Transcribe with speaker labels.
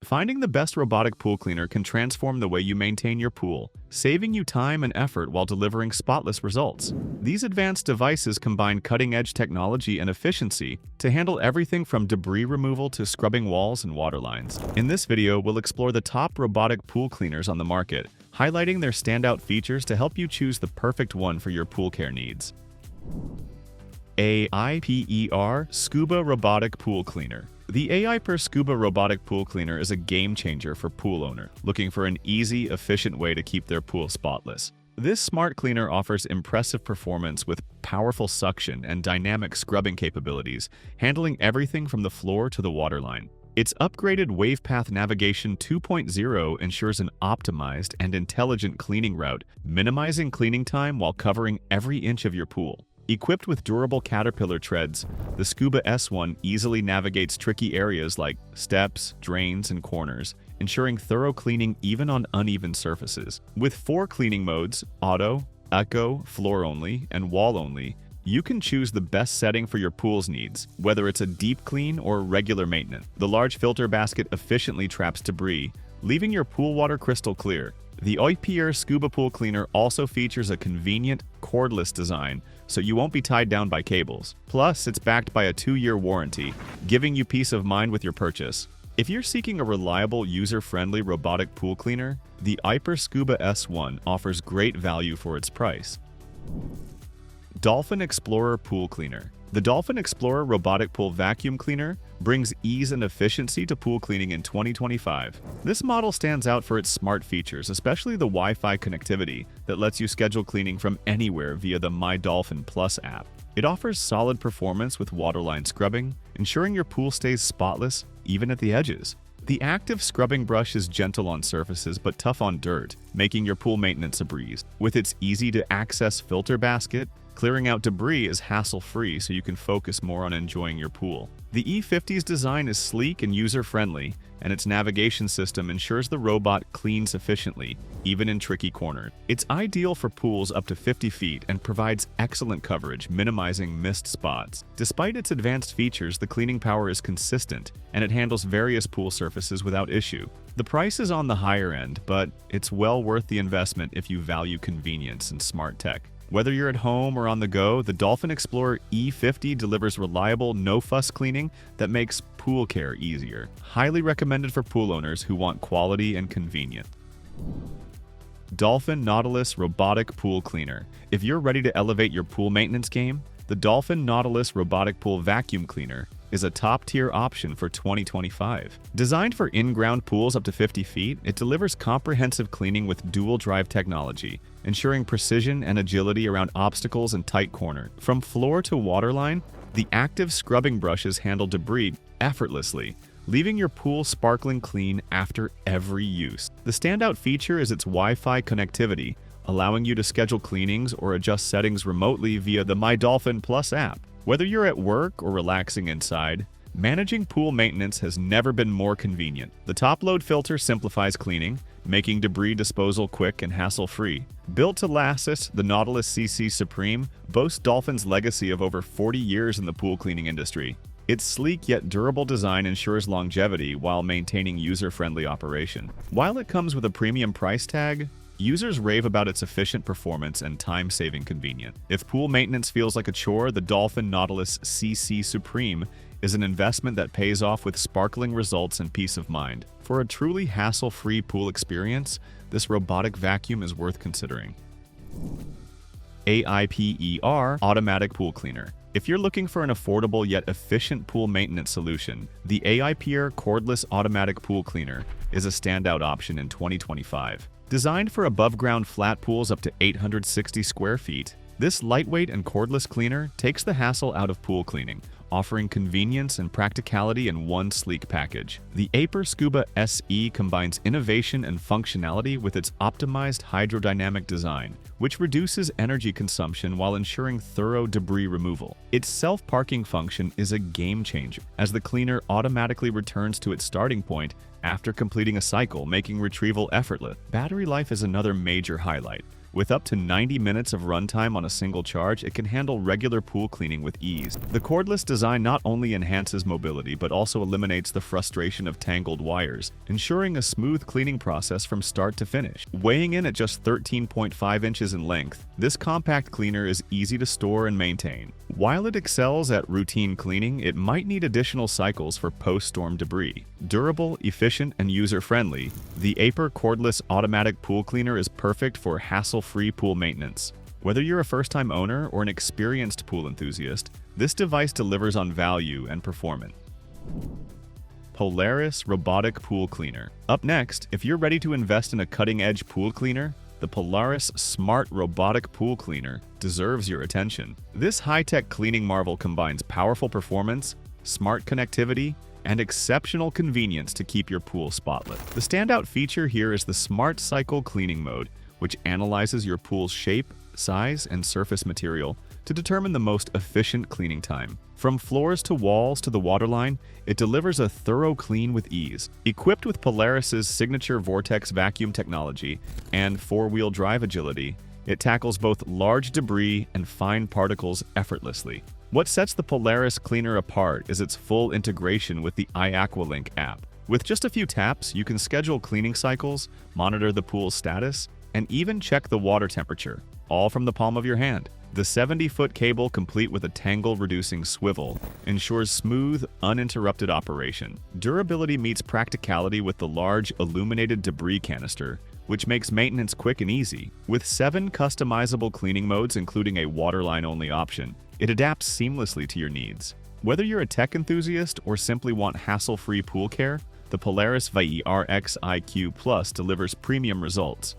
Speaker 1: Finding the best robotic pool cleaner can transform the way you maintain your pool, saving you time and effort while delivering spotless results. These advanced devices combine cutting-edge technology and efficiency to handle everything from debris removal to scrubbing walls and water lines. In this video, we'll explore the top robotic pool cleaners on the market, highlighting their standout features to help you choose the perfect one for your pool care needs. AIPER SCUBA Robotic Pool Cleaner. The AIPER SCUBA Robotic Pool Cleaner is a game-changer for pool owners looking for an easy, efficient way to keep their pool spotless. This smart cleaner offers impressive performance with powerful suction and dynamic scrubbing capabilities, handling everything from the floor to the waterline. Its upgraded WavePath Navigation 2.0 ensures an optimized and intelligent cleaning route, minimizing cleaning time while covering every inch of your pool. Equipped with durable caterpillar treads, the SCUBA S1 easily navigates tricky areas like steps, drains, and corners, ensuring thorough cleaning even on uneven surfaces. With 4 cleaning modes, Auto, Eco, Floor Only, and Wall Only, you can choose the best setting for your pool's needs, whether it's a deep clean or regular maintenance. The large filter basket efficiently traps debris, leaving your pool water crystal clear. The AIPER SCUBA Pool Cleaner also features a convenient, cordless design, so you won't be tied down by cables. Plus, it's backed by a 2-year warranty, giving you peace of mind with your purchase. If you're seeking a reliable, user-friendly robotic pool cleaner, the AIPER SCUBA S1 offers great value for its price. DOLPHIN Explorer Pool Cleaner. The DOLPHIN Explorer Robotic Pool Vacuum Cleaner brings ease and efficiency to pool cleaning in 2025. This model stands out for its smart features, especially the Wi-Fi connectivity that lets you schedule cleaning from anywhere via the My Dolphin Plus app. It offers solid performance with waterline scrubbing, ensuring your pool stays spotless even at the edges. The active scrubbing brush is gentle on surfaces but tough on dirt, making your pool maintenance a breeze. With its easy-to-access filter basket, clearing out debris is hassle-free so you can focus more on enjoying your pool. The E50's design is sleek and user-friendly, and its navigation system ensures the robot cleans efficiently, even in tricky corners. It's ideal for pools up to 50 feet and provides excellent coverage, minimizing missed spots. Despite its advanced features, the cleaning power is consistent, and it handles various pool surfaces without issue. The price is on the higher end, but it's well worth the investment if you value convenience and smart tech. Whether you're at home or on the go, the DOLPHIN Explorer E50 delivers reliable, no-fuss cleaning that makes pool care easier. Highly recommended for pool owners who want quality and convenience. DOLPHIN NAUTILUS Robotic Pool Cleaner. If you're ready to elevate your pool maintenance game, the DOLPHIN NAUTILUS Robotic Pool Vacuum Cleaner is a top-tier option for 2025. Designed for in-ground pools up to 50 feet, it delivers comprehensive cleaning with dual-drive technology, ensuring precision and agility around obstacles and tight corners. From floor to waterline, the active scrubbing brushes handle debris effortlessly, leaving your pool sparkling clean after every use. The standout feature is its Wi-Fi connectivity, allowing you to schedule cleanings or adjust settings remotely via the My Dolphin Plus app. Whether you're at work or relaxing inside, managing pool maintenance has never been more convenient. The top-load filter simplifies cleaning, making debris disposal quick and hassle-free. Built to last, the Nautilus CC Supreme boasts Dolphin's legacy of over 40 years in the pool cleaning industry. Its sleek yet durable design ensures longevity while maintaining user-friendly operation. While it comes with a premium price tag, users rave about its efficient performance and time-saving convenience. If pool maintenance feels like a chore, the DOLPHIN Nautilus CC Supreme is an investment that pays off with sparkling results and peace of mind. For a truly hassle-free pool experience, this robotic vacuum is worth considering. AIPER Automatic Pool Cleaner. If you're looking for an affordable yet efficient pool maintenance solution, the AIPER Cordless Automatic Pool Cleaner is a standout option in 2025. Designed for above-ground flat pools up to 860 square feet, this lightweight and cordless cleaner takes the hassle out of pool cleaning, offering convenience and practicality in one sleek package. The AIPER SCUBA SE combines innovation and functionality with its optimized hydrodynamic design, which reduces energy consumption while ensuring thorough debris removal. Its self-parking function is a game-changer, as the cleaner automatically returns to its starting point after completing a cycle, making retrieval effortless. Battery life is another major highlight. With up to 90 minutes of runtime on a single charge, it can handle regular pool cleaning with ease. The cordless design not only enhances mobility but also eliminates the frustration of tangled wires, ensuring a smooth cleaning process from start to finish. Weighing in at just 13.5 inches in length, this compact cleaner is easy to store and maintain. While it excels at routine cleaning, it might need additional cycles for post-storm debris. Durable, efficient, and user-friendly, the AIPER cordless automatic pool cleaner is perfect for hassle-free pool maintenance. Whether you're a first-time owner or an experienced pool enthusiast, this device delivers on value and performance. Polaris Robotic Pool Cleaner. Up next, if you're ready to invest in a cutting-edge pool cleaner, the Polaris Smart Robotic Pool Cleaner deserves your attention. This high-tech cleaning marvel combines powerful performance, smart connectivity, and exceptional convenience to keep your pool spotless. The standout feature here is the Smart Cycle Cleaning Mode, which analyzes your pool's shape, size, and surface material to determine the most efficient cleaning time. From floors to walls to the waterline, it delivers a thorough clean with ease. Equipped with Polaris's signature Vortex vacuum technology and four-wheel drive agility, it tackles both large debris and fine particles effortlessly. What sets the Polaris cleaner apart is its full integration with the iAqualink app. With just a few taps, you can schedule cleaning cycles, monitor the pool's status, and even check the water temperature, all from the palm of your hand. The 70-foot cable, complete with a tangle-reducing swivel, ensures smooth, uninterrupted operation. Durability meets practicality with the large, illuminated debris canister, which makes maintenance quick and easy. With 7 customizable cleaning modes, including a waterline-only option, it adapts seamlessly to your needs. Whether you're a tech enthusiast or simply want hassle-free pool care, the Polaris VIRX IQ Plus delivers premium results.